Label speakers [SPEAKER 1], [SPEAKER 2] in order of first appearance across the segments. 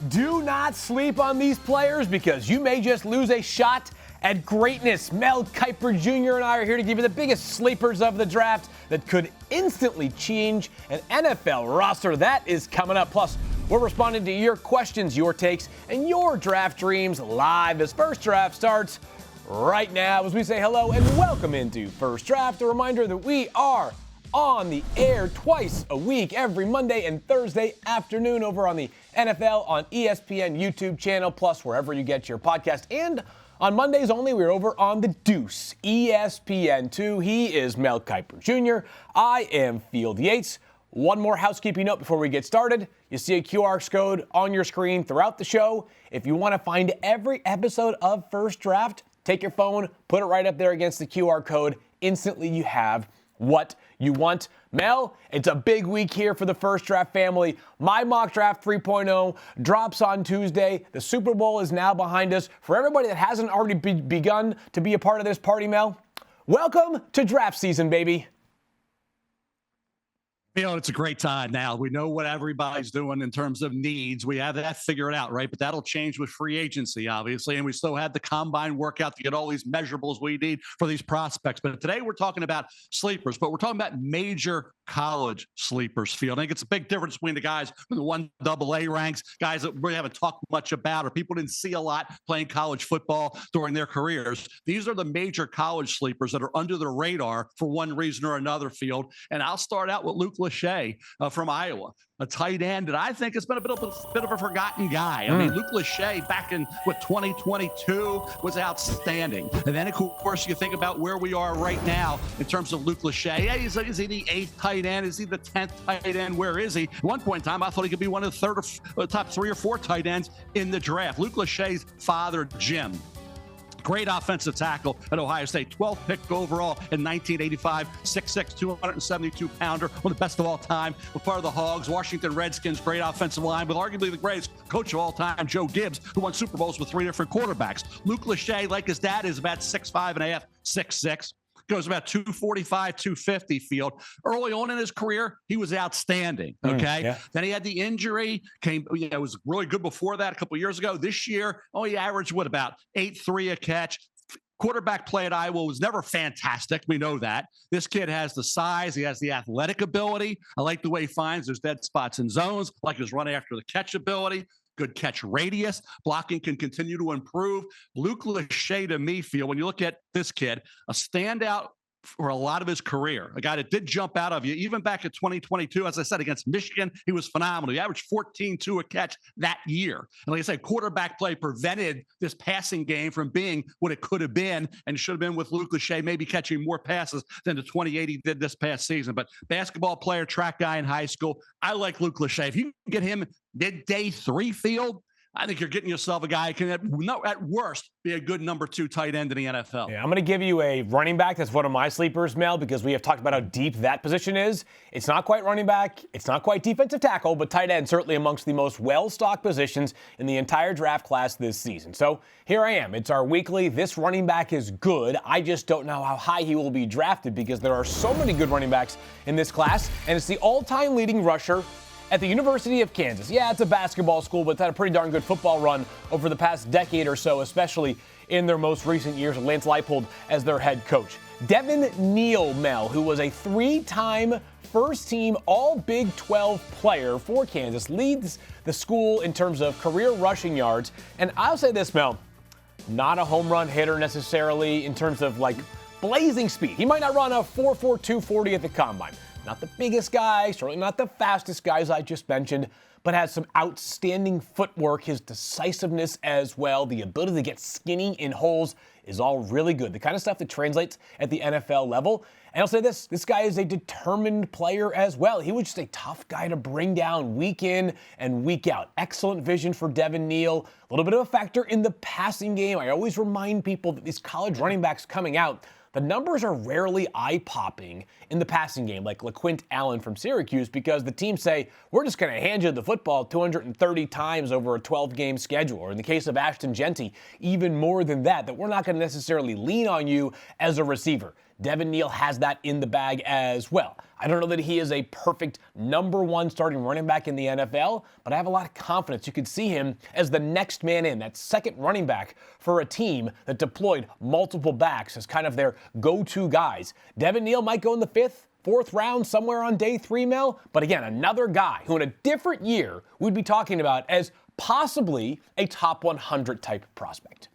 [SPEAKER 1] Do not sleep on these players because you may just lose a shot at greatness. Mel Kiper Jr. and I are here to give you the biggest sleepers of the draft that could instantly change an NFL roster. That is coming up. Plus, we're responding to your questions, your takes, and your draft dreams live as First Draft starts right now. As we say hello and welcome into First Draft, a reminder that we are on the air twice a week, every Monday and Thursday afternoon over on the NFL on ESPN YouTube channel, plus wherever you get your podcast. And on Mondays only, we're over on the Deuce, ESPN2. He is Mel Kiper Jr. I am Field Yates. One more housekeeping note before we get started. You see a QR code on your screen throughout the show. If you want to find every episode of First Draft, take your phone, put it right up there against the QR code. Instantly, you have what you want. Mel, it's a big week here for the First Draft family. My Mock Draft 3.0 drops on Tuesday. The Super Bowl is now behind us. For everybody that hasn't already begun to be a part of this party, Mel, welcome to draft season, baby.
[SPEAKER 2] You know, it's a great time now. We know what everybody's doing in terms of needs. We have that figured out, right? But that'll change with free agency, obviously. And we still have the combine workout to get all these measurables we need for these prospects. But today we're talking about sleepers, but we're talking about major college sleepers, Field. I think it's a big difference between the guys in the 1AA ranks, guys that we haven't talked much about, or people didn't see a lot playing college football during their careers. These are the major college sleepers that are under the radar for one reason or another, Field. And I'll start out with Luke Lachey from Iowa, a tight end that I think has been a bit of a forgotten guy. I mean, Luke Lachey back in 2022 was outstanding. And then, of course, you think about where we are right now in terms of Luke Lachey. Hey, is he the 8th tight end? Is he the 10th tight end? Where is he? At one point in time, I thought he could be one of the top 3 or 4 tight ends in the draft. Luke Lachey's father, Jim, great offensive tackle at Ohio State, 12th pick overall in 1985, 6'6", 272-pounder, one of the best of all time. A part of the Hogs, Washington Redskins, great offensive line, with arguably the greatest coach of all time, Joe Gibbs, who won Super Bowls with 3 different quarterbacks. Luke Lachey, like his dad, is about 6'5.5", 6'6". Goes about 245, 250, Field. Early on in his career, he was outstanding. Okay. Yeah. Then he had the injury, was really good before that a couple of years ago. This year, he averaged about 8.3 a catch. Quarterback play at Iowa was never fantastic. We know that. This kid has the size. He has the athletic ability. I like the way he finds those dead spots in zones, like his run after the catch ability. Good catch radius. Blocking can continue to improve. Luke Lachey, to me, Field, when you look at this kid, a standout for a lot of his career, a guy that did jump out of you. Even back in 2022, as I said, against Michigan, he was phenomenal. He averaged 14.2 a catch that year. And like I said, quarterback play prevented this passing game from being what it could have been and should have been, with Luke Lachey maybe catching more passes than the 28 he did this past season. But basketball player, track guy in high school, I like Luke Lachey. If you can get him mid-day 3, Field, I think you're getting yourself a guy who can, at worst, be a good number 2 tight end in the NFL.
[SPEAKER 1] Yeah, I'm going to give you a running back that's one of my sleepers, Mel, because we have talked about how deep that position is. It's not quite running back. It's not quite defensive tackle, but tight end certainly amongst the most well-stocked positions in the entire draft class this season. So here I am. It's our weekly. This running back is good. I just don't know how high he will be drafted because there are so many good running backs in this class, and it's the all-time leading rusher at the University of Kansas. Yeah, it's a basketball school, but it's had a pretty darn good football run over the past decade or so, especially in their most recent years with Lance Leipold as their head coach. Devin Neal, Mel, who was a 3-time first-team All-Big 12 player for Kansas, leads the school in terms of career rushing yards. And I'll say this, Mel, not a home run hitter necessarily in terms of blazing speed. He might not run a 4.42 240 at the combine. Not the biggest guy, certainly not the fastest guy, as I just mentioned, but has some outstanding footwork. His decisiveness as well, the ability to get skinny in holes is all really good. The kind of stuff that translates at the NFL level. And I'll say this guy is a determined player as well. He was just a tough guy to bring down week in and week out. Excellent vision for Devin Neal. A little bit of a factor in the passing game. I always remind people that these college running backs coming out, the numbers are rarely eye-popping in the passing game, like LaQuint Allen from Syracuse, because the teams say, we're just going to hand you the football 230 times over a 12-game schedule. Or in the case of Ashton Jeanty, even more than that we're not going to necessarily lean on you as a receiver. Devin Neal has that in the bag as well. I don't know that he is a perfect number one starting running back in the NFL, but I have a lot of confidence you could see him as the next man in, that second running back for a team that deployed multiple backs as kind of their go-to guys. Devin Neal might go in the 5th, 4th round, somewhere on day 3, Mel. But again, another guy who in a different year we'd be talking about as possibly a top 100 type prospect.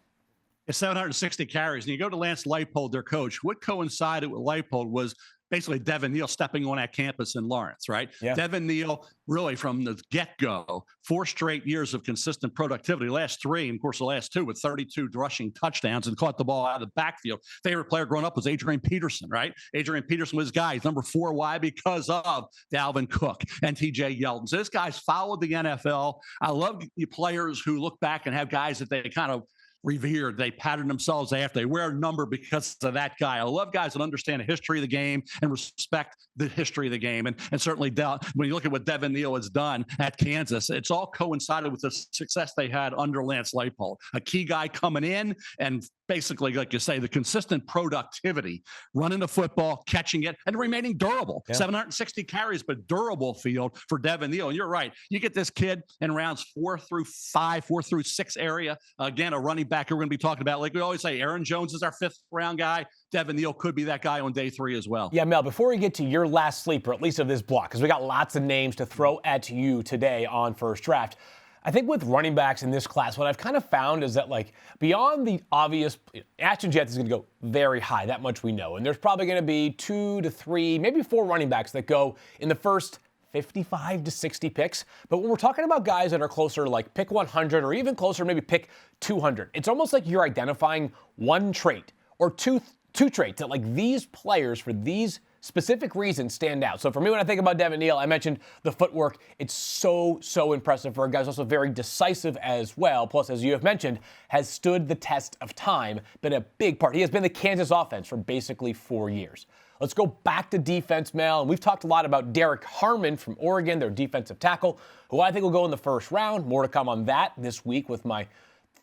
[SPEAKER 2] It's 760 carries. And you go to Lance Leipold, their coach. What coincided with Leipold was basically Devin Neal stepping on that campus in Lawrence, right?
[SPEAKER 1] Yeah.
[SPEAKER 2] Devin Neal, really from the get-go, 4 straight years of consistent productivity. Last 3, and of course the last 2 with 32 rushing touchdowns and caught the ball out of the backfield. Favorite player growing up was Adrian Peterson, right? Adrian Peterson was his guy. He's number 4. Why? Because of Dalvin Cook and TJ Yeldon. So this guy's followed the NFL. I love the players who look back and have guys that they kind of revered. They pattern themselves after. They wear a number because of that guy. I love guys that understand the history of the game and respect the history of the game. And certainly when you look at what Devin Neal has done at Kansas, it's all coincided with the success they had under Lance Leipold. A key guy coming in and basically, like you say, the consistent productivity, running the football, catching it, and remaining durable. Yeah. 760 carries, but durable field for Devin Neal. And you're right. You get this kid in rounds 4 through 5, 4 through 6 area. Again, a running back we're going to be talking about. Like we always say, Aaron Jones is our 5th round guy. Devin Neal could be that guy on day 3 as well.
[SPEAKER 1] Yeah, Mel, before we get to your last sleeper, at least of this block, because we got lots of names to throw at you today on First Draft, I think with running backs in this class, what I've kind of found is that, like, beyond the obvious, Ashton Jets is going to go very high. That much we know. And there's probably going to be 2 to 3, maybe 4 running backs that go in the first 55 to 60 picks. But when we're talking about guys that are closer to like pick 100 or even closer, maybe pick 200, it's almost like you're identifying one trait or two traits that, like, these players for these specific reasons stand out. So for me, when I think about Devin Neal, I mentioned the footwork. It's so impressive for a guy who's also very decisive as well. Plus, as you have mentioned, has stood the test of time, been a big part. He has been the Kansas offense for basically 4 years. Let's go back to defense, Mel. And we've talked a lot about Derek Harmon from Oregon, their defensive tackle, who I think will go in the first round. More to come on that this week with my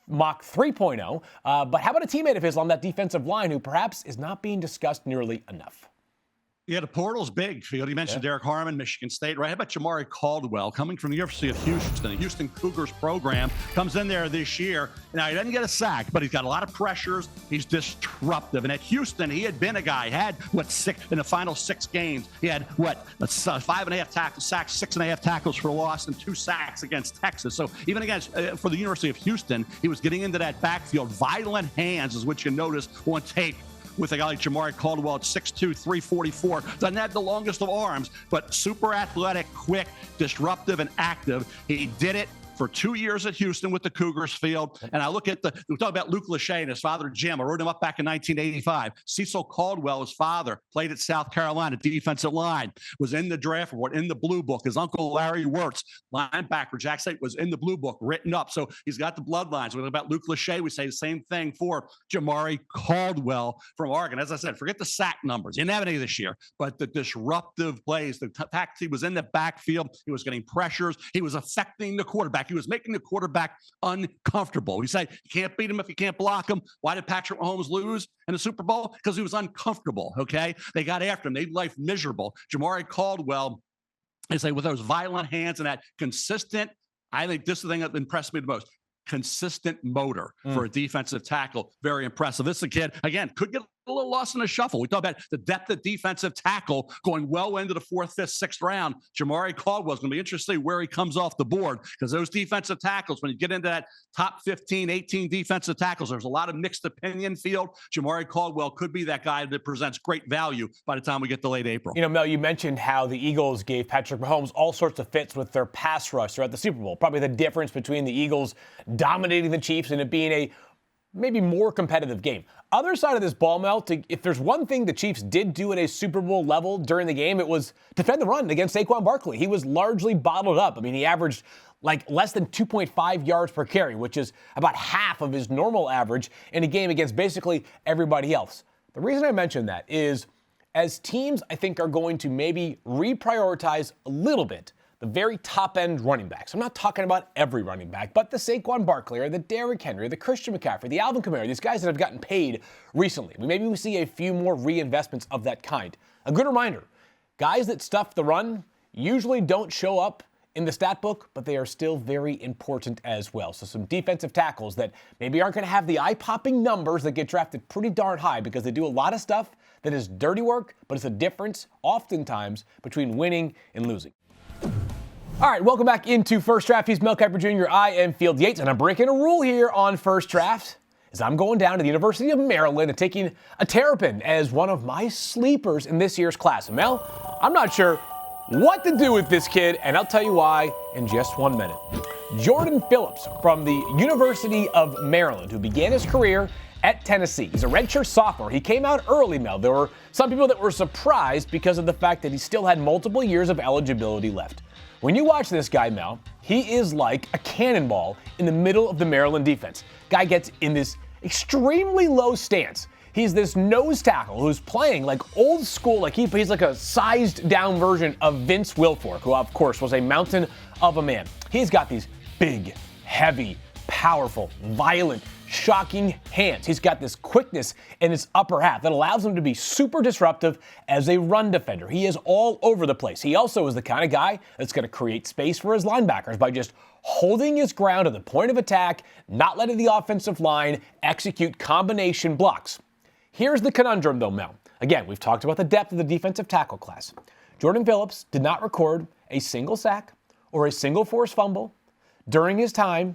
[SPEAKER 1] mock 3.0. But how about a teammate of his on that defensive line who perhaps is not being discussed nearly enough?
[SPEAKER 2] Yeah, the portal's big, Field. You mentioned Derek Harmon, Michigan State, right? How about Jamaree Cladwell, coming from the University of Houston, the Houston Cougars program, comes in there this year. Now, he doesn't get a sack, but he's got a lot of pressures. He's disruptive. And at Houston, he had been a guy, in the final 6 games, he had 5.5 sacks, 6.5 tackles for loss, and 2 sacks against Texas. So even against, for the University of Houston, he was getting into that backfield. Violent hands is what you notice on tape with a guy like Jamaree Cladwell at 6'2", 344. Doesn't have the longest of arms, but super athletic, quick, disruptive, and active. He did it for 2 years at Houston with the Cougars field. And I look at we talk about Luke Lachey and his father, Jim. I wrote him up back in 1985. Cecil Caldwell, his father, played at South Carolina, defensive line, was in the draft report, in the blue book. His uncle, Larry Wirtz, linebacker, Jack State, was in the blue book, written up. So he's got the bloodlines. We talk about Luke Lachey. We say the same thing for Jamaree Caldwell from Oregon. As I said, forget the sack numbers. He didn't have any this year, but the disruptive plays, he was in the backfield. He was getting pressures. He was affecting the quarterback. He was making the quarterback uncomfortable. We say you can't beat him if you can't block him. Why did Patrick Mahomes lose in the Super Bowl? Because he was uncomfortable, okay? They got after him. They made life miserable. Jamaree Caldwell, I say, with those violent hands and that consistent, I think this is the thing that impressed me the most, consistent motor for a defensive tackle. Very impressive. This is a kid, again, could get a little lost in the shuffle. We talk about the depth of defensive tackle going well into the 4th, 5th, 6th round. Jamaree Caldwell is going to be interesting where he comes off the board, because those defensive tackles, when you get into that top 15, 18 defensive tackles, there's a lot of mixed opinion field. Jamaree Caldwell could be that guy that presents great value by the time we get to late April.
[SPEAKER 1] You know, Mel, you mentioned how the Eagles gave Patrick Mahomes all sorts of fits with their pass rush throughout the Super Bowl. Probably the difference between the Eagles dominating the Chiefs and it being a maybe more competitive game. Other side of this ball, Mel, if there's one thing the Chiefs did do at a Super Bowl level during the game, it was defend the run against Saquon Barkley. He was largely bottled up. I mean, he averaged like less than 2.5 yards per carry, which is about half of his normal average in a game against basically everybody else. The reason I mention that is as teams, I think, are going to maybe reprioritize a little bit the very top-end running backs. I'm not talking about every running back, but the Saquon Barkley or the Derrick Henry or the Christian McCaffrey, the Alvin Kamara, these guys that have gotten paid recently. Maybe we see a few more reinvestments of that kind. A good reminder, guys that stuff the run usually don't show up in the stat book, but they are still very important as well. So some defensive tackles that maybe aren't going to have the eye-popping numbers that get drafted pretty darn high because they do a lot of stuff that is dirty work, but it's a difference oftentimes between winning and losing. All right, welcome back into First Draft. He's Mel Kiper Jr. I am Field Yates, and I'm breaking a rule here on First Draft as I'm going down to the University of Maryland and taking a Terrapin as one of my sleepers in this year's class. And Mel, I'm not sure what to do with this kid, and I'll tell you why in just 1 minute. Jordan Phillips from the University of Maryland, who began his career at Tennessee. He's a redshirt sophomore. He came out early, Mel. There were some people that were surprised because of the fact that he still had multiple years of eligibility left. When you watch this guy, Mel, he is like a cannonball in the middle of the Maryland defense. Guy gets in this extremely low stance. He's this nose tackle who's playing like old school, like he's like a sized down version of Vince Wilfork, who of course was a mountain of a man. He's got these big, heavy, powerful, violent, shocking hands. He's got this quickness in his upper half that allows him to be super disruptive as a run defender. He is all over the place. He also is the kind of guy that's going to create space for his linebackers by just holding his ground at the point of attack, not letting the offensive line execute combination blocks. Here's the conundrum, though, Mel. Again, we've talked about the depth of the defensive tackle class. Jordan Phillips did not record a single sack or a single forced fumble during his time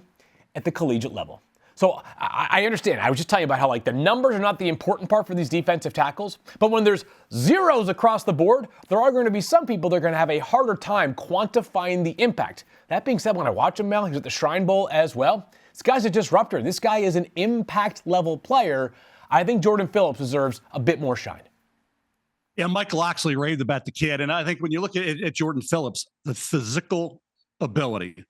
[SPEAKER 1] at the collegiate level. So I understand. I was just telling you about how like the numbers are not the important part for these defensive tackles, but when there's zeros across the board, there are going to be some people that are going to have a harder time quantifying the impact. That being said, when I watch him, Mel, he's at the Shrine Bowl as well. This guy's a disruptor. This guy is an impact level player. I think Jordan Phillips deserves a bit more shine.
[SPEAKER 2] Yeah, Mike Loxley raved about the kid. And I think when you look at Jordan Phillips, the physical ability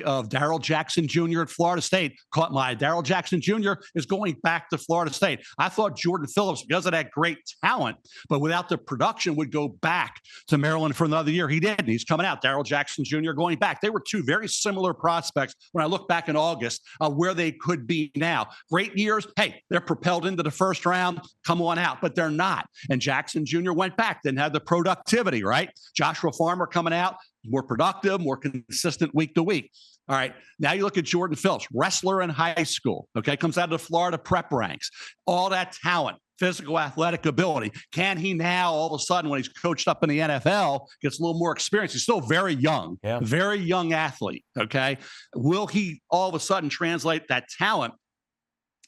[SPEAKER 2] of Darrell Jackson Jr. at Florida State caught my eye. Darrell Jackson Jr. is going back to Florida State. I thought Jordan Phillips, because of that great talent, but without the production, would go back to Maryland for another year. He did. He's coming out. Darrell Jackson Jr. going back. They were two very similar prospects when I look back in August where they could be now. Great years. Hey, they're propelled into the first round. Come on out. But they're not. And Jackson Jr. went back, didn't have the productivity, right? Joshua Farmer coming out, more productive, more consistent week to week. All right, now you look at Jordan Phillips, wrestler in high school, okay, comes out of the Florida prep ranks. All that talent, physical, athletic ability. Can he now, all of a sudden, when he's coached up in the NFL, gets a little more experience? He's still very young, very young athlete, okay? Will he all of a sudden translate that talent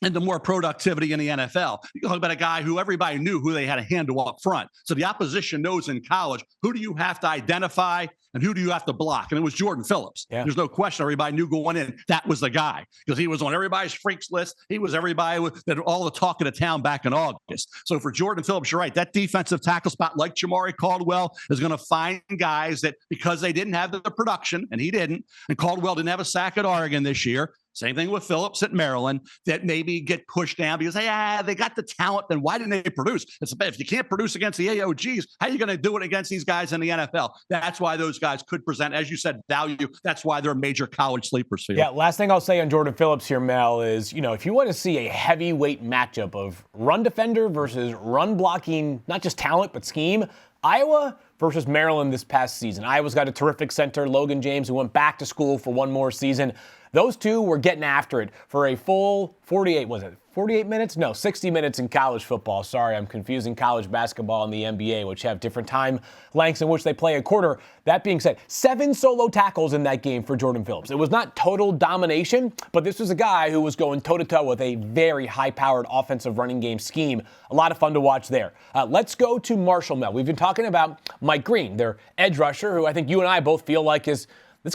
[SPEAKER 2] into more productivity in the NFL? You talk about a guy who everybody knew who they had to handle up front. So the opposition knows in college, who do you have to identify and who do you have to block? And it was Jordan Phillips. Yeah. There's no question. Everybody knew going in that was the guy because he was on everybody's freaks list. He was everybody that all the talk of the town back in August. So for Jordan Phillips, you're right. That defensive tackle spot, like Jamaree Caldwell, is going to find guys that because they didn't have the production, and he didn't, and Caldwell didn't have a sack at Oregon this year. Same thing with Phillips at Maryland, that maybe get pushed down because they got the talent. Then why didn't they produce? If you can't produce against the AOGs, how are you going to do it against these guys in the NFL? That's why those guys could present, as you said, value. That's why they're major college sleepers.
[SPEAKER 1] Yeah, last thing I'll say on Jordan Phillips here, Mel, is, if you want to see a heavyweight matchup of run defender versus run blocking, not just talent, but scheme, Iowa versus Maryland this past season. Iowa's got a terrific center, Logan James, who went back to school for one more season. Those two were getting after it for a full 48 minutes? No, 60 minutes in college football. Sorry, I'm confusing college basketball and the NBA, which have different time lengths in which they play a quarter. That being said, 7 solo tackles in that game for Jordan Phillips. It was not total domination, but this was a guy who was going toe-to-toe with a very high-powered offensive running game scheme. A lot of fun to watch there. Let's go to Marshall, Mel. We've been talking about Mike Green, their edge rusher, who I think you and I both feel like this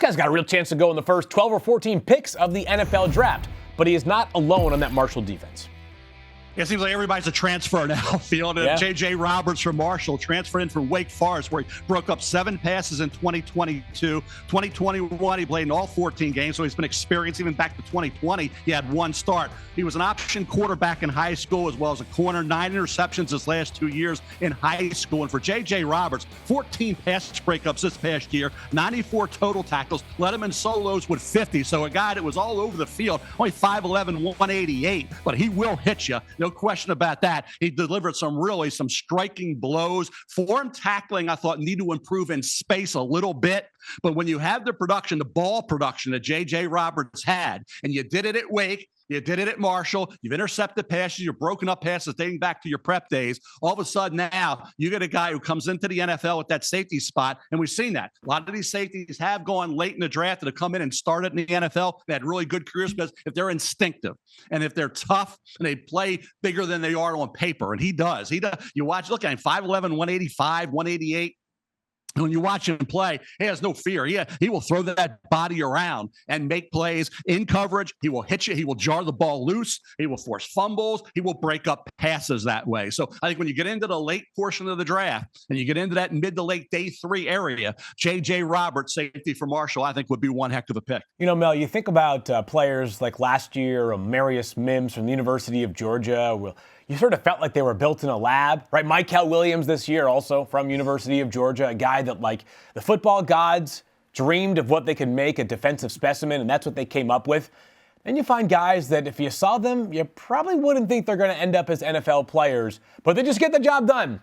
[SPEAKER 1] guy's got a real chance to go in the first 12 or 14 picks of the NFL draft, but he is not alone on that Marshall defense.
[SPEAKER 2] It seems like everybody's a transfer now, Field.
[SPEAKER 1] Yeah.
[SPEAKER 2] J.J. Roberts from Marshall transferred in from Wake Forest, where he broke up 7 passes in 2022. 2021, he played in all 14 games, so he's been experienced. Even back to 2020, he had 1 start. He was an option quarterback in high school as well as a corner. 9 interceptions his last 2 years in high school. And for J.J. Roberts, 14 pass breakups this past year, 94 total tackles, led him in solos with 50. So a guy that was all over the field, only 5'11", 188, but he will hit you. No question about that. He delivered some striking blows. Form tackling, I thought, need to improve in space a little bit. But when you have the production, the ball production that J.J. Roberts had, and you did it at Wake, you did it at Marshall, you've intercepted passes, you've broken up passes dating back to your prep days. All of a sudden now, you get a guy who comes into the NFL at that safety spot, and we've seen that. A lot of these safeties have gone late in the draft that have come in and started in the NFL. They had really good careers because if they're instinctive and if they're tough and they play bigger than they are on paper, and he does. You watch, look at him, 5'11", 185, 188. When you watch him play, he has no fear. He will throw that body around and make plays in coverage. He will hit you. He will jar the ball loose. He will force fumbles. He will break up passes that way. So I think when you get into the late portion of the draft and you get into that mid to late day 3 area, J.J. Roberts, safety for Marshall, I think would be one heck of a pick.
[SPEAKER 1] You know, Mel, you think about players like last year, Marius Mims from the University of Georgia. You sort of felt like they were built in a lab, right? Michael Williams this year, also from University of Georgia, a guy that, like, the football gods dreamed of what they could make a defensive specimen, and that's what they came up with. Then you find guys that if you saw them, you probably wouldn't think they're going to end up as NFL players, but they just get the job done.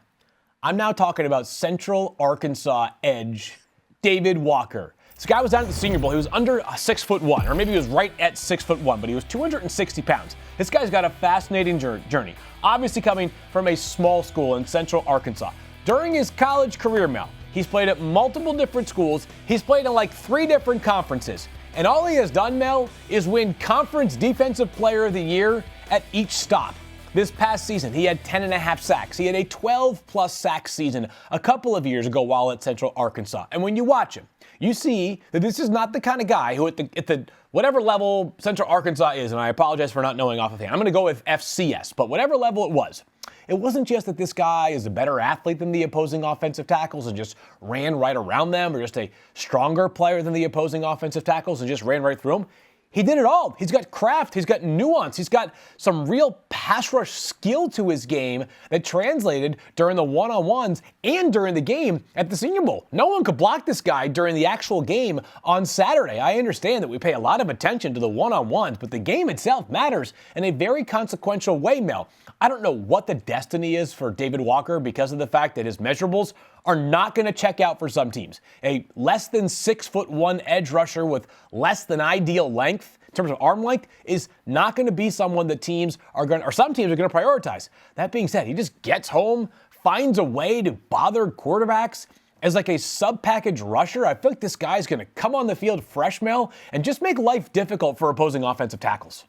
[SPEAKER 1] I'm now talking about Central Arkansas edge David Walker. This guy was down at the Senior Bowl. He was under 6'1", or maybe he was right at 6'1", but he was 260 pounds. This guy's got a fascinating journey, obviously coming from a small school in Central Arkansas. During his college career, Mel, he's played at multiple different schools. He's played in like 3 different conferences. And all he has done, Mel, is win Conference Defensive Player of the Year at each stop. This past season, he had 10.5 sacks. He had a 12-plus sack season a couple of years ago while at Central Arkansas. And when you watch him, you see that this is not the kind of guy who at the whatever level Central Arkansas is, and I apologize for not knowing off of hand. I'm going to go with FCS, but whatever level it wasn't just that this guy is a better athlete than the opposing offensive tackles and just ran right around them, or just a stronger player than the opposing offensive tackles and just ran right through them. He did it all. He's got craft. He's got nuance. He's got some real pass rush skill to his game that translated during the one-on-ones and during the game at the Senior Bowl. No one could block this guy during the actual game on Saturday. I understand that we pay a lot of attention to the one-on-ones, but the game itself matters in a very consequential way, Mel. I don't know what the destiny is for David Walker because of the fact that his measurables are not going to check out for some teams. A less than 6'1" edge rusher with less than ideal length in terms of arm length is not going to be someone that some teams are going to prioritize. That being said, he just gets home, finds a way to bother quarterbacks as like a sub-package rusher. I feel like this guy's going to come on the field fresh, Mel, and just make life difficult for opposing offensive tackles.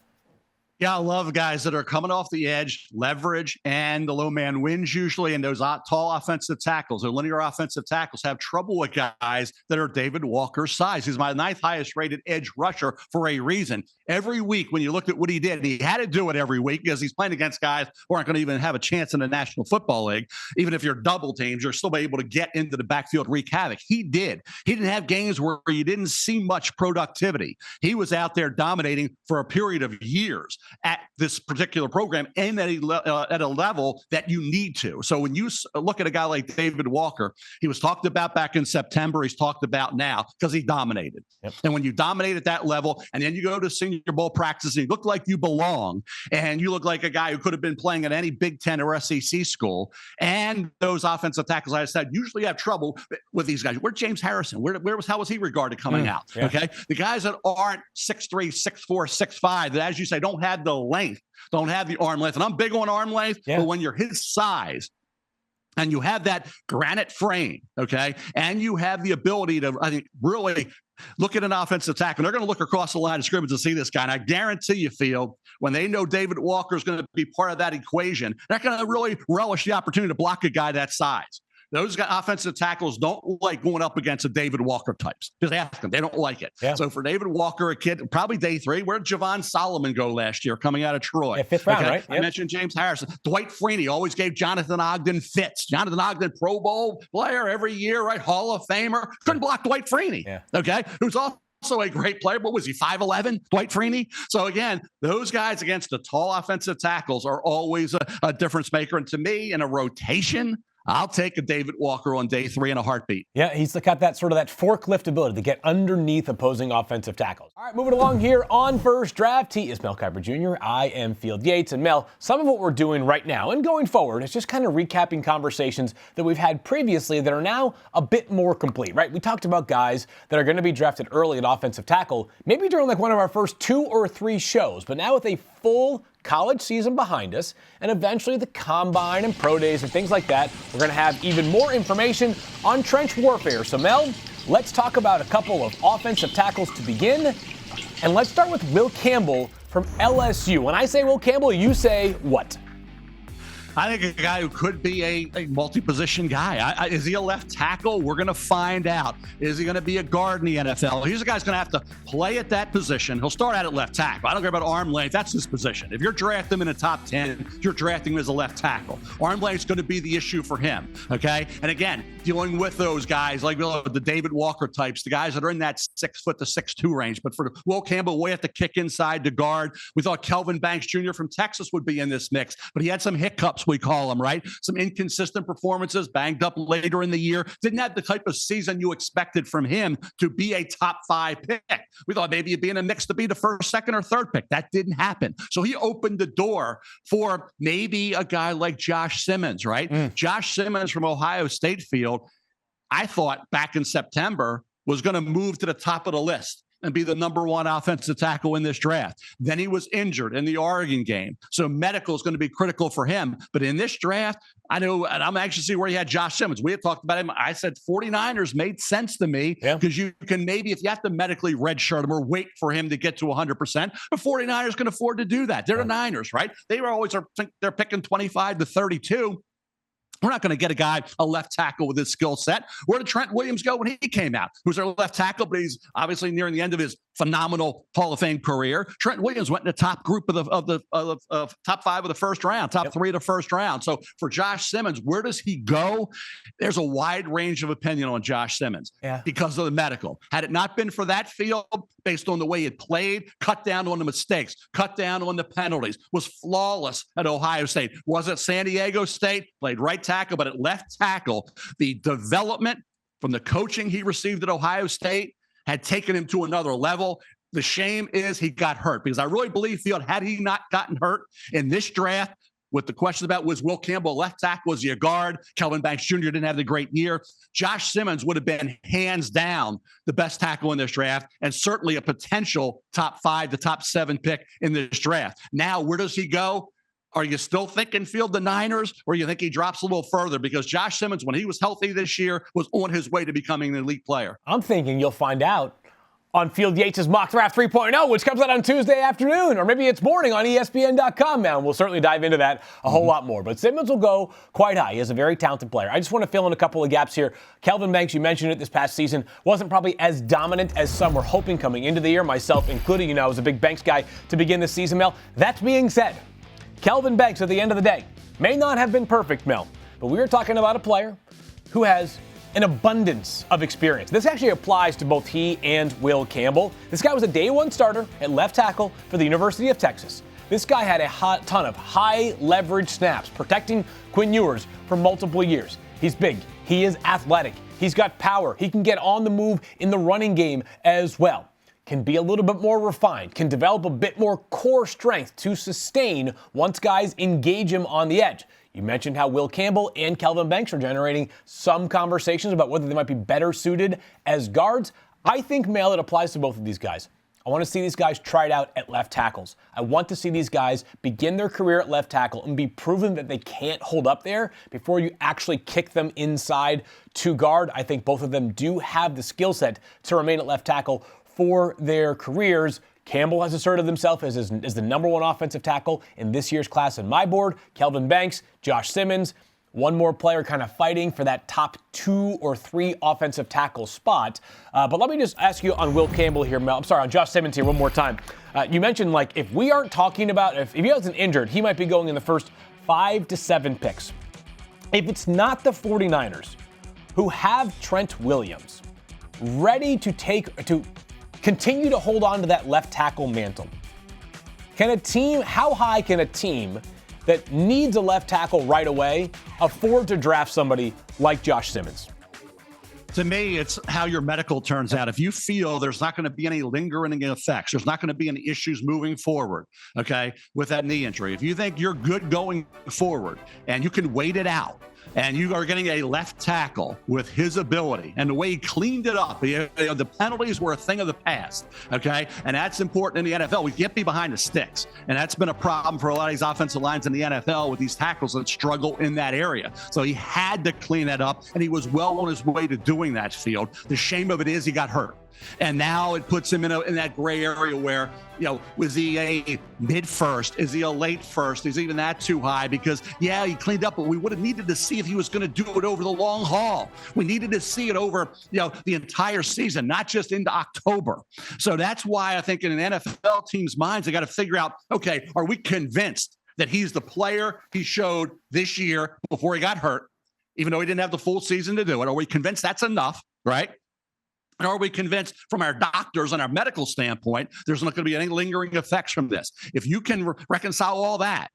[SPEAKER 2] Yeah, I love guys that are coming off the edge, leverage, and the low man wins usually, and those tall offensive tackles or linear offensive tackles have trouble with guys that are David Walker's size. He's my 9th highest rated edge rusher for a reason. Every week when you looked at what he did, and he had to do it every week because he's playing against guys who aren't going to even have a chance in the National Football League. Even if you're double teams, you're still able to get into the backfield, wreak havoc. He did. He didn't have games where you didn't see much productivity. He was out there dominating for a period of years at this particular program and at a level that you need to. So when you look at a guy like David Walker, he was talked about back in September. He's talked about now because he dominated. Yep. And when you dominate at that level and then you go to Senior Bowl practice and you look like you belong and you look like a guy who could have been playing at any Big Ten or SEC school, and those offensive tackles, like I said, usually have trouble with these guys. Where's James Harrison? How was he regarded coming out? Yeah. Okay. The guys that aren't 6'3", 6'4", 6'5", that, as you say, don't have the length, don't have the arm length. And I'm big on arm length, but when you're his size and you have that granite frame, okay, and you have the ability to, I think, really look at an offensive tackle, they're going to look across the line of scrimmage and see this guy. And I guarantee you, Field, when they know David Walker is going to be part of that equation, they're going to really relish the opportunity to block a guy that size. Those offensive tackles don't like going up against a David Walker types. Just ask them. They don't like it. Yeah. So for David Walker, a kid, probably day 3, where'd Javon Solomon go last year coming out of Troy?
[SPEAKER 1] Yeah, 5th round, right?
[SPEAKER 2] Yep. I mentioned James Harrison. Dwight Freeney always gave Jonathan Ogden fits. Jonathan Ogden, Pro Bowl player every year, right? Hall of Famer. Couldn't block Dwight Freeney. Yeah. Okay. Who's also a great player. What was he, 5'11", Dwight Freeney? So again, those guys against the tall offensive tackles are always a difference maker. And to me, in a rotation, I'll take a David Walker on day 3 in a heartbeat.
[SPEAKER 1] Yeah, he's got that sort of that forklift ability to get underneath opposing offensive tackles. All right, moving along here on First Draft. He is Mel Kiper Jr. I am Field Yates. And Mel, some of what we're doing right now and going forward is just kind of recapping conversations that we've had previously that are now a bit more complete, right? We talked about guys that are going to be drafted early at offensive tackle, maybe during like one of our first 2 or 3 shows, but now with a full college season behind us, and eventually the combine and pro days and things like that, we're going to have even more information on trench warfare. So, Mel, let's talk about a couple of offensive tackles to begin. And let's start with Will Campbell from LSU. When I say Will Campbell, you say what?
[SPEAKER 2] I think a guy who could be a multi-position guy. Is he a left tackle? We're going to find out. Is he going to be a guard in the NFL? He's a guy who's going to have to play at that position. He'll start out at left tackle. I don't care about arm length. That's his position. If you're drafting him in the top 10, you're drafting him as a left tackle. Arm length is going to be the issue for him, okay? And again, dealing with those guys like the David Walker types, the guys that are in that 6 foot to 6'2" range. But for Will Campbell, we have to kick inside to guard. We thought Kelvin Banks Jr. from Texas would be in this mix, but he had some hiccups, we call them, right? Some inconsistent performances, banged up later in the year. Didn't have the type of season you expected from him to be a top 5 pick. We thought maybe he'd be in a mix to be the first, second, or third pick. That didn't happen. So he opened the door for maybe a guy like Josh Simmons, right? Josh Simmons from Ohio State Field, I thought back in September was going to move to the top of the list and be the number 1 offensive tackle in this draft. Then he was injured in the Oregon game. So medical is going to be critical for him. But in this draft, I know, and I'm anxious to see where he had Josh Simmons. We had talked about him. I said 49ers made sense to me because you can maybe, if you have to medically redshirt him or wait for him to get to 100%, the 49ers can afford to do that. They're the Niners, right? They were always, they're picking 25 to 32. We're not going to get a guy, a left tackle with his skill set. Where did Trent Williams go when he came out? Who's our left tackle, but he's obviously nearing the end of his phenomenal Hall of Fame career. Trent Williams went in the top group of the top 5 of the first round, top 3 of the first round. So for Josh Simmons, where does he go? There's a wide range of opinion on Josh Simmons because of the medical. Had it not been for that field, based on the way it played, cut down on the mistakes, cut down on the penalties, was flawless at Ohio State. Was at San Diego State, played right tackle, but at left tackle, the development from the coaching he received at Ohio State had taken him to another level. The shame is he got hurt, because I really believe, Field, had he not gotten hurt in this draft, with the question about was Will Campbell left tackle, was he a guard? Kelvin Banks Jr. didn't have the great year. Josh Simmons would have been hands down the best tackle in this draft, and certainly a potential top 5 to top 7 pick in this draft. Now, where does he go? Are you still thinking, Field, the Niners, or you think he drops a little further? Because Josh Simmons, when he was healthy this year, was on his way to becoming an elite player.
[SPEAKER 1] I'm thinking you'll find out on Field Yates' Mock Draft 3.0, which comes out on Tuesday afternoon, or maybe it's morning on ESPN.com now, and we'll certainly dive into that a whole lot more. But Simmons will go quite high. He is a very talented player. I just want to fill in a couple of gaps here. Kelvin Banks, you mentioned it this past season, wasn't probably as dominant as some were hoping coming into the year, myself including. I was a big Banks guy to begin this season, Mel. That being said, Kelvin Banks, at the end of the day, may not have been perfect, Mel, but we are talking about a player who has an abundance of experience. This actually applies to both he and Will Campbell. This guy was a day 1 starter at left tackle for the University of Texas. This guy had a ton of high leverage snaps, protecting Quinn Ewers for multiple years. He's big. He is athletic. He's got power. He can get on the move in the running game as well. Can be a little bit more refined, can develop a bit more core strength to sustain once guys engage him on the edge. You mentioned how Will Campbell and Kelvin Banks are generating some conversations about whether they might be better suited as guards. I think, Mel, it applies to both of these guys. I want to see these guys tried out at left tackles. I want to see these guys begin their career at left tackle and be proven that they can't hold up there before you actually kick them inside to guard. I think both of them do have the skill set to remain at left tackle for their careers. Campbell has asserted himself as the number 1 offensive tackle in this year's class on my board. Kelvin Banks, Josh Simmons, one more player kind of fighting for that top 2 or 3 offensive tackle spot. But let me just ask you on Will Campbell here, Mel. I'm sorry, on Josh Simmons here one more time. You mentioned, like, if we aren't talking about, if he wasn't injured, he might be going in the first 5 to 7 picks. If it's not the 49ers, who have Trent Williams, ready to continue to hold on to that left tackle mantle, how high can a team that needs a left tackle right away afford to draft somebody like Josh Simmons?
[SPEAKER 2] To me, it's how your medical turns out. If you feel there's not going to be any lingering effects, there's not going to be any issues moving forward, okay, with that knee injury. If you think you're good going forward and you can wait it out, and you are getting a left tackle with his ability and the way he cleaned it up. The penalties were a thing of the past, okay? And that's important in the NFL. We can't be behind the sticks. And that's been a problem for a lot of these offensive lines in the NFL with these tackles that struggle in that area. So he had to clean that up, and he was well on his way to doing that, Field. The shame of it is he got hurt. And now it puts him in that gray area where, was he a mid-first? Is he a late first? Is even that too high? Because, yeah, he cleaned up, but we would have needed to see if he was going to do it over the long haul. We needed to see it over, the entire season, not just into October. So that's why I think in an NFL team's minds, they got to figure out, okay, are we convinced that he's the player he showed this year before he got hurt, even though he didn't have the full season to do it? Are we convinced that's enough, right? And are we convinced from our doctors and our medical standpoint, there's not going to be any lingering effects from this? If you can reconcile all that,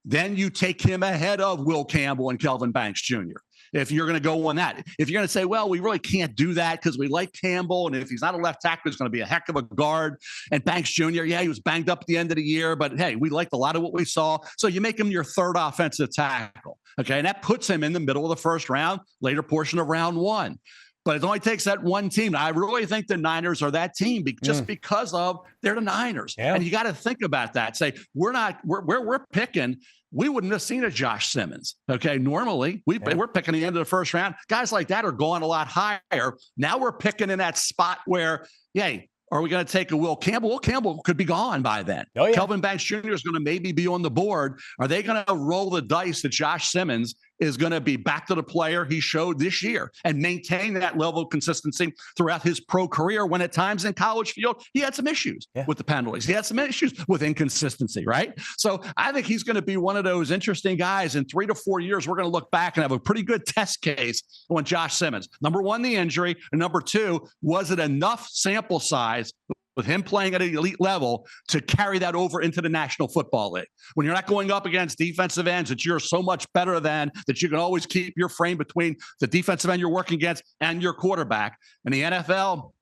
[SPEAKER 2] then you take him ahead of Will Campbell and Kelvin Banks Jr. If you're going to go on that. If you're going to say, well, we really can't do that because we like Campbell, and if he's not a left tackle, he's going to be a heck of a guard. And Banks Jr., yeah, he was banged up at the end of the year, but hey, we liked a lot of what we saw. So you make him your third offensive tackle, okay? And that puts him in the middle of the first round, later portion of round 1. But it only takes that one team. I really think the Niners are that team just because of they're the Niners. Yeah. And you got to think about that. Say, we're picking, we wouldn't have seen a Josh Simmons. Okay. Normally we're picking the end of the first round. Guys like that are going a lot higher. Now we're picking in that spot where, yay, are we going to take a Will Campbell? Will Campbell could be gone by then. Oh, yeah. Kelvin Banks Jr. is going to maybe be on the board. Are they going to roll the dice that Josh Simmons is going to be back to the player he showed this year and maintain that level of consistency throughout his pro career when at times in college field, he had some issues with the penalties. He had some issues with inconsistency, right? So I think he's going to be one of those interesting guys. In 3 to 4 years, we're going to look back and have a pretty good test case on Josh Simmons. Number one, the injury. And number two, was it enough sample size with him playing at an elite level to carry that over into the National Football League? When you're not going up against defensive ends that you're so much better than, that you can always keep your frame between the defensive end you're working against and your quarterback. In the NFL,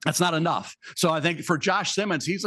[SPEAKER 2] that's not enough. So I think for Josh Simmons, he's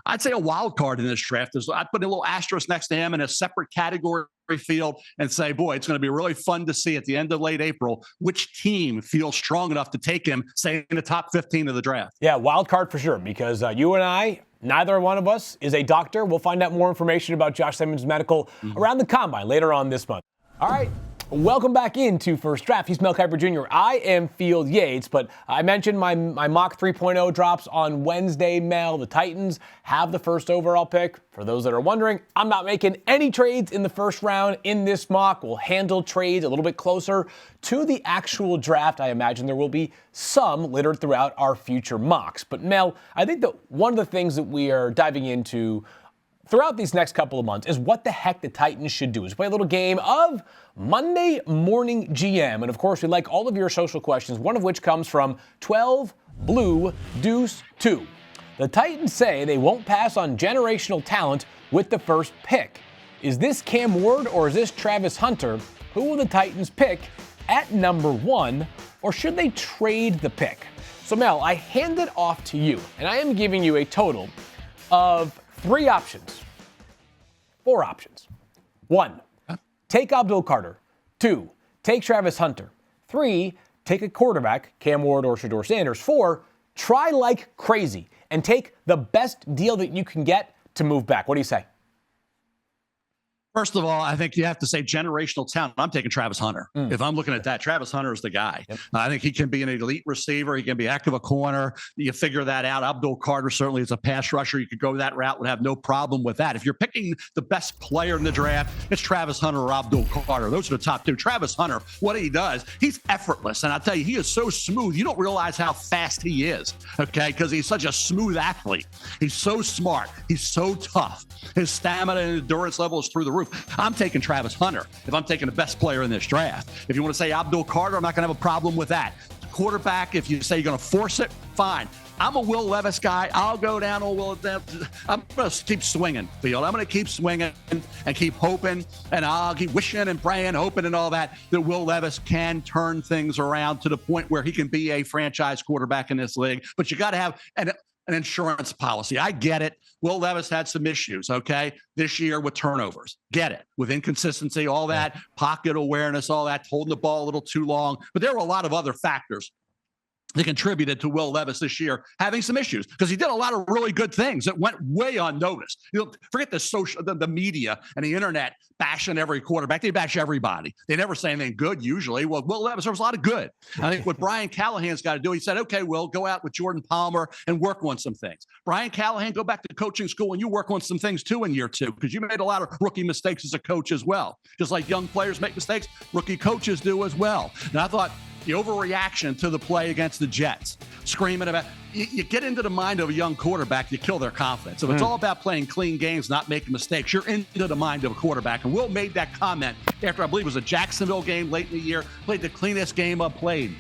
[SPEAKER 2] I'd say a wild card in this draft. I'd put a little asterisk next to him in a separate category field and say, boy, it's going to be really fun to see at the end of late April which team feels strong enough to take him, say, in the top 15 of the draft.
[SPEAKER 1] Yeah, wild card for sure, because you and I, neither one of us is a doctor. We'll find out more information about Josh Simmons' medical around the Combine later on this month. All right. Welcome back into First Draft. He's Mel Kiper Jr. I am Field Yates, but I mentioned my mock 3.0 drops on Wednesday, Mel. The Titans have the first overall pick. For those that are wondering, I'm not making any trades in the first round in this mock. We'll handle trades a little bit closer to the actual draft. I imagine there will be some littered throughout our future mocks. But Mel, I think that one of the things that we are diving into throughout these next couple of months is what the heck the Titans should do. Is play a little game of Monday Morning GM. And of course, we like all of your social questions, one of which comes from 12 Blue Deuce 2. The Titans say they won't pass on generational talent with the first pick. Is this Cam Ward or is this Travis Hunter? Who will the Titans pick at number 1, or should they trade the pick? So Mel, I hand it off to you, and I am giving you a total of 4 options. 1, take Abdul Carter. 2, take Travis Hunter. 3, take a quarterback, Cam Ward or Shedeur Sanders. 4, try like crazy and take the best deal that you can get to move back. What do you say?
[SPEAKER 2] First of all, I think you have to say generational talent. I'm taking Travis Hunter. If I'm looking at that, Travis Hunter is the guy.
[SPEAKER 1] Yep.
[SPEAKER 2] I think he can be an elite receiver. He can be a heck of a corner. You figure that out. Abdul Carter certainly is a pass rusher. You could go that route, would have no problem with that. If you're picking the best player in the draft, it's Travis Hunter or Abdul Carter. Those are the top two. Travis Hunter, what he does, he's effortless. And I'll tell you, he is so smooth. You don't realize how fast he is, okay, because he's such a smooth athlete. He's so smart. He's so tough. His stamina and endurance level is through the roof. I'm taking Travis Hunter if I'm taking the best player in this draft. If you want to say Abdul Carter, I'm not going to have a problem with that. Quarterback, if you say you're going to force it, fine. I'm a Will Levis guy. I'll go down on Will. I'm going to keep swinging, Field. I'm going to keep swinging and keep hoping, and I'll keep wishing and praying, hoping and all that Will Levis can turn things around to the point where he can be a franchise quarterback in this league. But you got to have an insurance policy. I get it. Will Levis had some issues, okay, this year with turnovers. Get it. With inconsistency, all that, pocket awareness, all that, holding the ball a little too long. But there were a lot of other factors that contributed to Will Levis this year having some issues because he did a lot of really good things that went way unnoticed. Forget the media and the internet bashing every quarterback. They bash everybody. They never say anything good usually. Well, Will Levis, there was a lot of good. I think what Brian Callahan's got to do, he said, okay, Will, go out with Jordan Palmer and work on some things. Brian Callahan, go back to coaching school and you work on some things too in year two because you made a lot of rookie mistakes as a coach as well. Just like young players make mistakes, rookie coaches do as well. And I thought, the overreaction to the play against the Jets, screaming about you get into the mind of a young quarterback, you kill their confidence. So it's all about playing clean games, not making mistakes. You're into the mind of a quarterback. And Will made that comment after I believe it was a Jacksonville game late in the year, played the cleanest game I've played.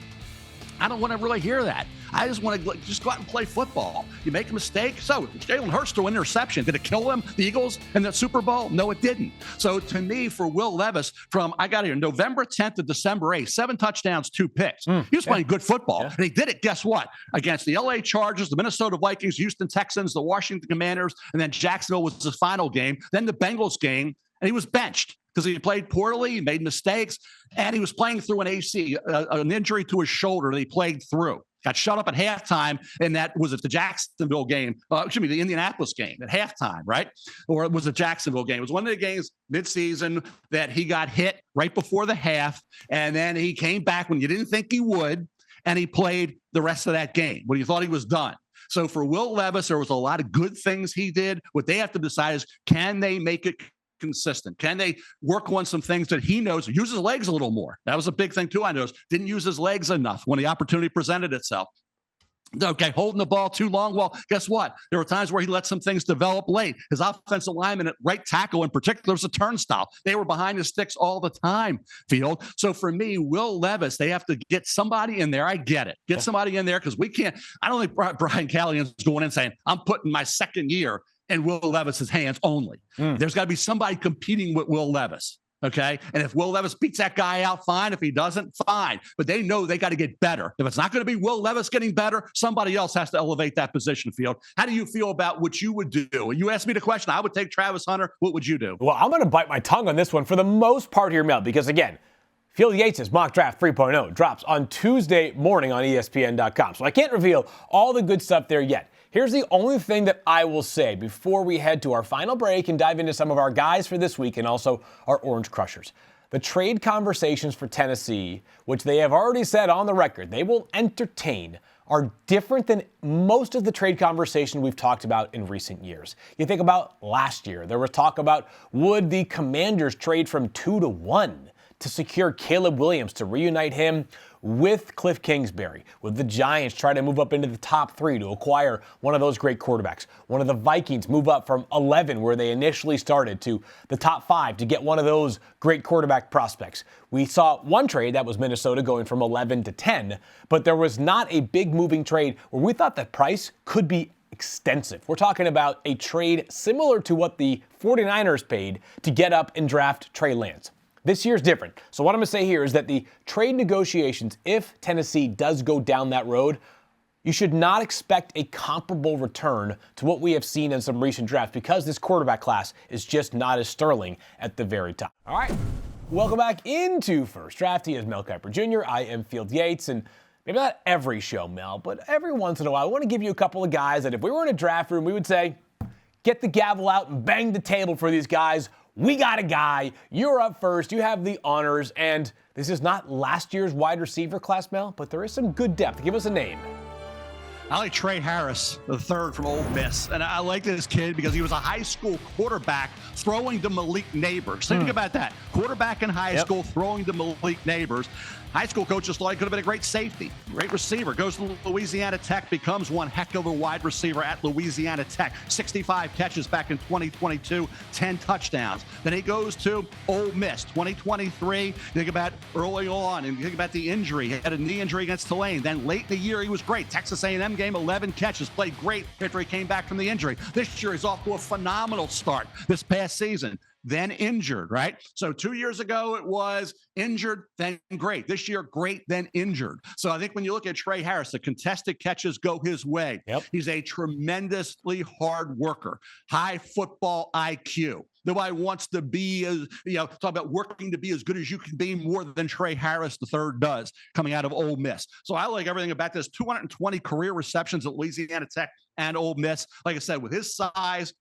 [SPEAKER 2] I don't want to really hear that. I just want to just go out and play football. You make a mistake. So Jaylen Hurts threw an interception. Did it kill them, the Eagles, in the Super Bowl? No, it didn't. So to me, for Will Levis, from I got here November 10th to December 8th, 7 touchdowns, 2 picks. He was playing good football. And he did it, guess what? Against the LA Chargers, the Minnesota Vikings, Houston Texans, the Washington Commanders, and then Jacksonville was his final game. Then the Bengals game, and he was benched because he played poorly, he made mistakes, and he was playing through an AC, an injury to his shoulder that he played through. Got shut up at halftime, and that was at the Jacksonville game. The Indianapolis game at halftime, right? Or it was a Jacksonville game. It was one of the games midseason that he got hit right before the half, and then he came back when you didn't think he would, and he played the rest of that game when you thought he was done. So for Will Levis, there was a lot of good things he did. What they have to decide is, can they make it consistent? Can they work on some things that he knows? Use his legs a little more. That was a big thing too. I noticed didn't use his legs enough when the opportunity presented itself. Okay, holding the ball too long. Well, guess what? There were times where he let some things develop late. His offensive lineman at right tackle in particular was a turnstile. They were behind his sticks all the time, Field. So for me, Will Levis, they have to get somebody in there. I get it. Get somebody in there because we can't. I don't think Brian Callahan's going in saying, I'm putting my second year in Will Levis's hands only. There's got to be somebody competing with Will Levis. Okay. And if Will Levis beats that guy out, fine. If he doesn't, fine. But they know they got to get better. If it's not going to be Will Levis getting better, somebody else has to elevate that position, Field. How do you feel about what you would do? You asked me the question. I would take Travis Hunter. What would you do?
[SPEAKER 1] Well, I'm going to bite my tongue on this one for the most part here, Mel, because again, Field Yates' mock draft 3.0 drops on Tuesday morning on ESPN.com. So I can't reveal all the good stuff there yet. Here's the only thing that I will say before we head to our final break and dive into some of our guys for this week and also our Orange Crushers. The trade conversations for Tennessee, which they have already said on the record they will entertain, are different than most of the trade conversation we've talked about in recent years. You think about last year, there was talk about would the Commanders trade from 2 to 1 to secure Caleb Williams to reunite him with Cliff Kingsbury? Would the Giants try to move up into the top 3 to acquire one of those great quarterbacks? One of the Vikings move up from 11, where they initially started, to the top 5 to get one of those great quarterback prospects? We saw one trade, that was Minnesota, going from 11 to 10, but there was not a big moving trade where we thought the price could be extensive. We're talking about a trade similar to what the 49ers paid to get up and draft Trey Lance. This year's different. So what I'm going to say here is that the trade negotiations, if Tennessee does go down that road, you should not expect a comparable return to what we have seen in some recent drafts because this quarterback class is just not as sterling at the very top. All right, welcome back into First Draft. He is Mel Kiper Jr. I am Field Yates, and maybe not every show, Mel, but every once in a while, I want to give you a couple of guys that if we were in a draft room, we would say, get the gavel out and bang the table for these guys We got a guy. You're up first. You have the honors. And this is not last year's wide receiver class, Mel, but there is some good depth. Give us a name.
[SPEAKER 2] I like Tre Harris, the third from Ole Miss. And I like this kid because he was a high school quarterback throwing to Malik Neighbors. Think about that. Quarterback in high school throwing to Malik Neighbors. High school coaches thought he could have been a great safety, great receiver. Goes to Louisiana Tech, becomes one heck of a wide receiver at Louisiana Tech. 65 catches back in 2022, 10 touchdowns. Then he goes to Ole Miss, 2023. Think about early on, and think about the injury. He had a knee injury against Tulane. Then late in the year, he was great. Texas A&M game, 11 catches, played great after he came back from the injury. This year, he's off to a phenomenal start this past season. Then injured, right? So 2 years ago, it was injured, then great. This year, great, then injured. So I think when you look at Tre Harris, the contested catches go his way. He's a tremendously hard worker, high football IQ. Nobody wants to be, as talk about working to be as good as you can be more than Tre Harris III does coming out of Ole Miss. So I like everything about this. 220 career receptions at Louisiana Tech and Ole Miss. Like I said, with his size,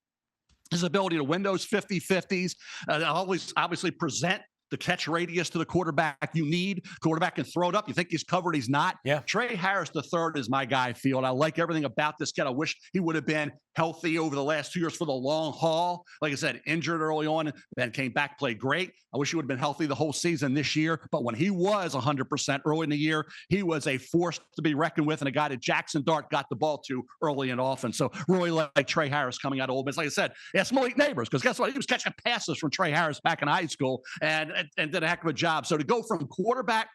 [SPEAKER 2] his ability to win those 50-50s, always obviously present the catch radius to the quarterback you need. Quarterback can throw it up. You think he's covered, he's not. Tre Harris III is my guy, Field. I like everything about this kid. I wish he would have been healthy over the last 2 years for the long haul. Like I said, injured early on, then came back, played great. I wish he would have been healthy the whole season this year. But when he was 100% early in the year, he was a force to be reckoned with and a guy that Jackson Dart got the ball to early and often. So really like Tre Harris coming out of Ole Miss. Like I said, it's Malik Neighbors, because guess what? He was catching passes from Tre Harris back in high school and did a heck of a job. So to go from quarterback,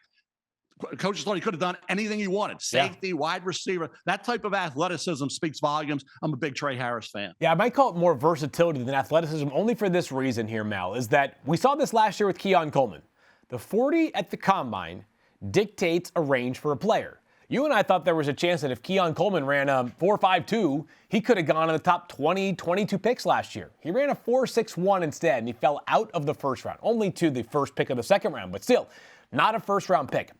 [SPEAKER 2] coaches thought he could have done anything he wanted. Safety, wide receiver, that type of athleticism speaks volumes. I'm a big Tre Harris fan.
[SPEAKER 1] Yeah, I might call it more versatility than athleticism, only for this reason here, Mel, is that we saw this last year with Keon Coleman. The 40 at the combine dictates a range for a player. You and I thought there was a chance that if Keon Coleman ran a 4.52, he could have gone in the top 20, 22 picks last year. He ran a 4.61 instead, and he fell out of the first round, only to the first pick of the second round, but still, not a first-round pick.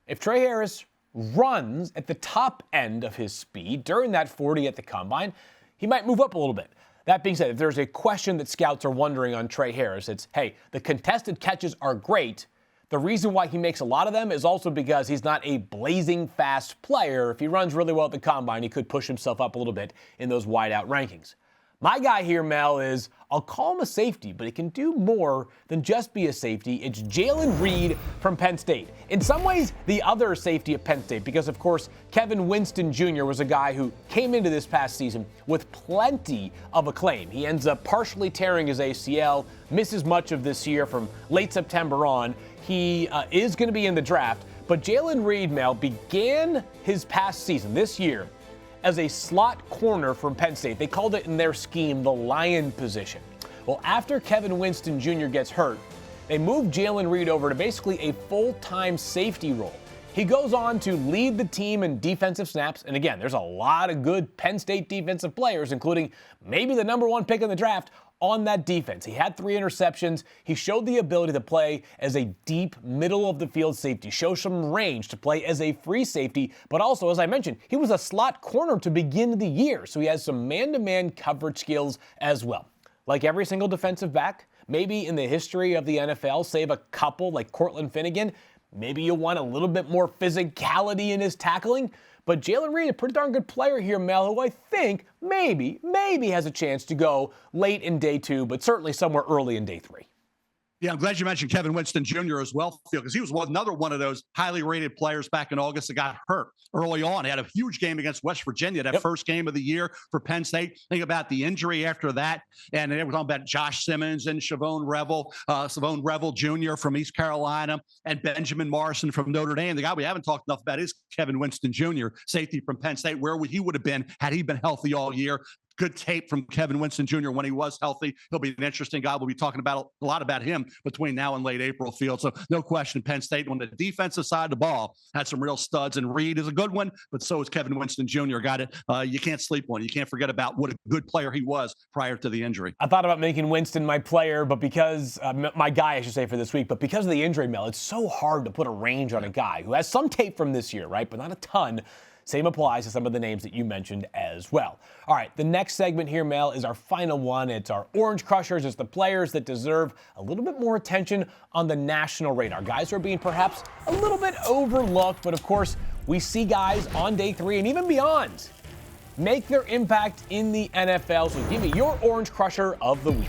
[SPEAKER 1] If Tre Harris runs at the top end of his speed during that 40 at the combine, he might move up a little bit. That being said, if there's a question that scouts are wondering on Tre Harris, it's, hey, the contested catches are great. The reason why he makes a lot of them is also because he's not a blazing fast player. If he runs really well at the combine, he could push himself up a little bit in those wide-out rankings. My guy here, Mel, is, I'll call him a safety, but he can do more than just be a safety. It's Jaylen Reed from Penn State. In some ways, the other safety at Penn State, because, of course, Kevin Winston Jr. was a guy who came into this past season with plenty of acclaim. He ends up partially tearing his ACL, misses much of this year from late September on. He is going to be in the draft, but Jaylen Reed, Mel, began his past season, this year, as a slot corner from Penn State. They called it in their scheme the lion position. Well, after Kevin Winston Jr. gets hurt, they moved Jaylen Reed over to basically a full-time safety role. He goes on to lead the team in defensive snaps. And again, there's a lot of good Penn State defensive players, including maybe the number one pick in the draft, on that defense. He had 3 interceptions. He showed the ability to play as a deep middle-of-the-field safety, show some range to play as a free safety, but also, as I mentioned, he was a slot corner to begin the year, so he has some man-to-man coverage skills as well. Like every single defensive back, maybe in the history of the NFL, save a couple like Cortland Finnegan, maybe you want a little bit more physicality in his tackling. But Jaylen Reed, a pretty darn good player here, Mel, who I think maybe has a chance to go late in day 2, but certainly somewhere early in day 3.
[SPEAKER 2] Yeah, I'm glad you mentioned Kevin Winston Jr. as well, because he was another one of those highly rated players back in August that got hurt early on. He had a huge game against West Virginia, that first game of the year for Penn State. Think about the injury after that. And they were talking about Josh Simmons and Savone Revel Jr. from East Carolina, and Benjamin Morrison from Notre Dame. The guy we haven't talked enough about is Kevin Winston Jr., safety from Penn State. Where he would have been had he been healthy all year. Good tape from Kevin Winston Jr. when he was healthy. He'll be an interesting guy. We'll be talking about a lot about him between now and late April, Field. So no question, Penn State on the defensive side of the ball had some real studs, and Reed is a good one, but so is Kevin Winston Jr. Got it. You can't sleep on. You can't forget about what a good player he was prior to the injury.
[SPEAKER 1] I thought about making Winston my player, but because my guy, I should say, for this week, but because of the injury, Mel, it's so hard to put a range on a guy who has some tape from this year, right, but not a ton. Same applies to some of the names that you mentioned as well. All right, the next segment here, Mel, is our final one. It's our Orange Crushers. It's the players that deserve a little bit more attention on the national radar. Guys who are being perhaps a little bit overlooked, but of course, we see guys on day 3 and even beyond make their impact in the NFL. So give me your Orange Crusher of the week.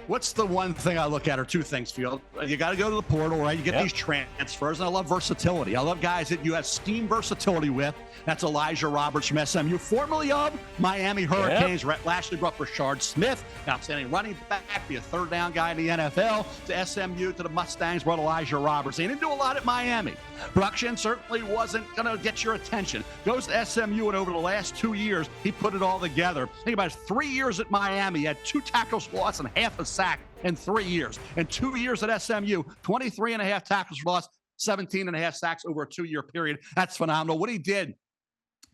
[SPEAKER 2] What's the one thing I look at, or two things, Field? You got to go to the portal, right? You get these transfers, and I love versatility. I love guys that you have scheme versatility with. That's Elijah Roberts from SMU, formerly of Miami Hurricanes. Last year brought Rashard Smith, outstanding running back, be a third down guy in the NFL. To SMU, to the Mustangs, brought Elijah Roberts. He didn't do a lot at Miami. Production certainly wasn't going to get your attention. Goes to SMU, and over the last 2 years, he put it all together. Think about it, 3 years at Miami, he had 2 tackles for loss and half a sack in 3 years. In 2 years at SMU, 23 and a half tackles for loss, 17 and a half sacks over a 2-year period. That's phenomenal. What he did,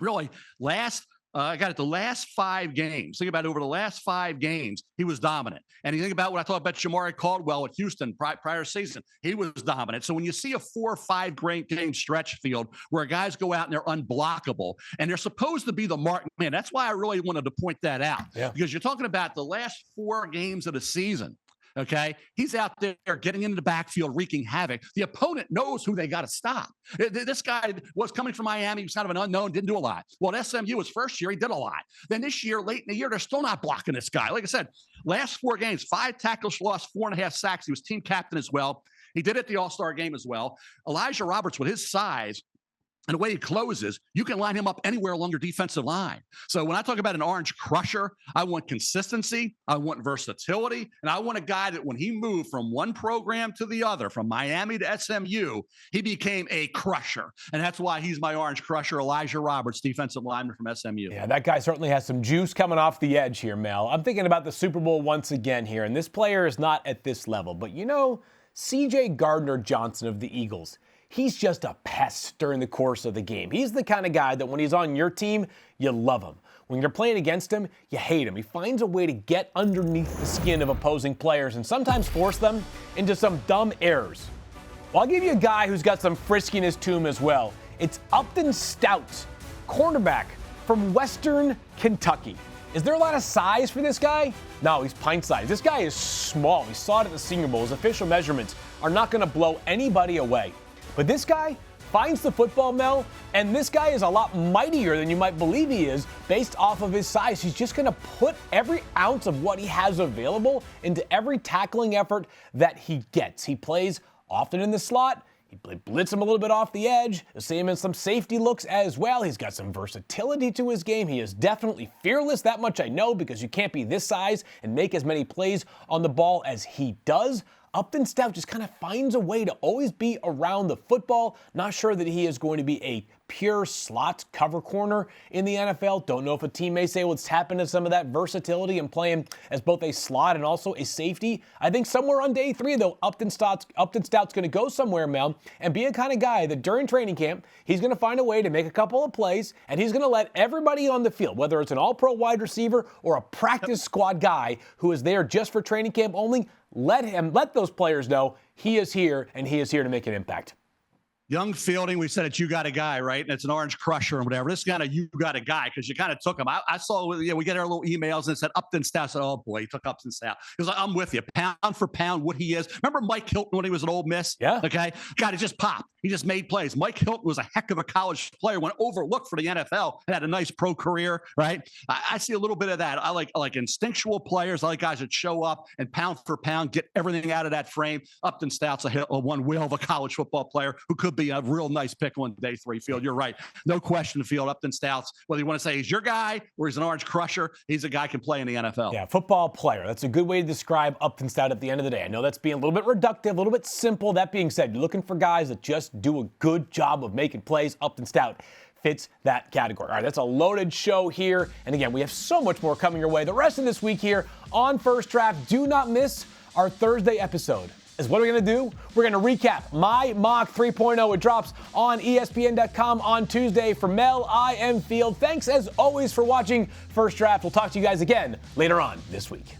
[SPEAKER 2] really, the last 5 games. Think about it, over the last 5 games, he was dominant. And you think about what I thought about Jamaree Caldwell at Houston prior season. He was dominant. So when you see a 4 or 5 great game stretch, Field, where guys go out and they're unblockable, and they're supposed to be the mark man, that's why I really wanted to point that out. Yeah. Because you're talking about the last 4 games of the season. Okay, he's out there getting into the backfield, wreaking havoc. The opponent knows who they got to stop. This guy was coming from Miami. He was kind of an unknown, didn't do a lot. Well, at SMU, his first year, he did a lot. Then this year, late in the year, they're still not blocking this guy. Like I said, last 4 games, 5 tackles lost, 4.5 sacks. He was team captain as well. He did it at the All-Star game as well. Elijah Roberts, with his size and the way he closes, you can line him up anywhere along your defensive line. So when I talk about an orange crusher, I want consistency, I want versatility, and I want a guy that when he moved from one program to the other, from Miami to SMU, he became a crusher. And that's why he's my orange crusher, Elijah Roberts, defensive lineman from SMU.
[SPEAKER 1] Yeah, that guy certainly has some juice coming off the edge here, Mel. I'm thinking about the Super Bowl once again here, and this player is not at this level. But you know, C.J. Gardner-Johnson of the Eagles, he's just a pest during the course of the game. He's the kind of guy that when he's on your team, you love him. When you're playing against him, you hate him. He finds a way to get underneath the skin of opposing players and sometimes force them into some dumb errors. Well, I'll give you a guy who's got some friskiness to him as well. It's Upton Stout, cornerback from Western Kentucky. Is there a lot of size for this guy? No, he's pint-sized. This guy is small. We saw it at the Senior Bowl. His official measurements are not going to blow anybody away. But this guy finds the football, Mel, and this guy is a lot mightier than you might believe he is based off of his size. He's just going to put every ounce of what he has available into every tackling effort that he gets. He plays often in the slot. He blitz him a little bit off the edge. You see him in some safety looks as well. He's got some versatility to his game. He is definitely fearless. That much I know, because you can't be this size and make as many plays on the ball as he does. Upton Stout just kind of finds a way to always be around the football. Not sure that he is going to be a pure slot cover corner in the NFL. Don't know if a team may say, well, let's tap into some of that versatility and play him as both a slot and also a safety. I think somewhere on day 3, though, Upton Stout's going to go somewhere, Mel, and be a kind of guy that during training camp, he's going to find a way to make a couple of plays, and he's going to let everybody on the field, whether it's an all-pro wide receiver or a practice squad guy who is there just for training camp only, let those players know he is here, and he is here to make an impact.
[SPEAKER 2] Young Fielding, we said it, you got a guy, right? And it's an orange crusher and whatever. This is kind of you got a guy, because you kind of took him. I saw, we get our little emails and it said Upton Stout. I said, oh boy, he took Upton Stout. He was like, I'm with you, pound for pound, what he is. Remember Mike Hilton when he was at Ole Miss?
[SPEAKER 1] Yeah.
[SPEAKER 2] Okay. God, he just popped. He just made plays. Mike Hilton was a heck of a college player, went overlooked for the NFL, and had a nice pro career, right? I see a little bit of that. I like instinctual players. I like guys that show up and pound for pound, get everything out of that frame. Upton Stout's a one whale of a college football player who could be a real nice pick on day 3, Field. You're right. No question, Field. Upton Stout's, whether you want to say he's your guy or he's an orange crusher, he's a guy who can play in the NFL.
[SPEAKER 1] Yeah, football player. That's a good way to describe Upton Stout at the end of the day. I know that's being a little bit reductive, a little bit simple. That being said, you're looking for guys that just do a good job of making plays. Upton Stout fits that category. All right, that's a loaded show here. And again, we have so much more coming your way the rest of this week here on First Draft. Do not miss our Thursday episode. Is what are we going to do? We're going to recap my mock 3.0. It drops on ESPN.com on Tuesday. For Mel, I am Field. Thanks as always for watching First Draft. We'll talk to you guys again later on this week.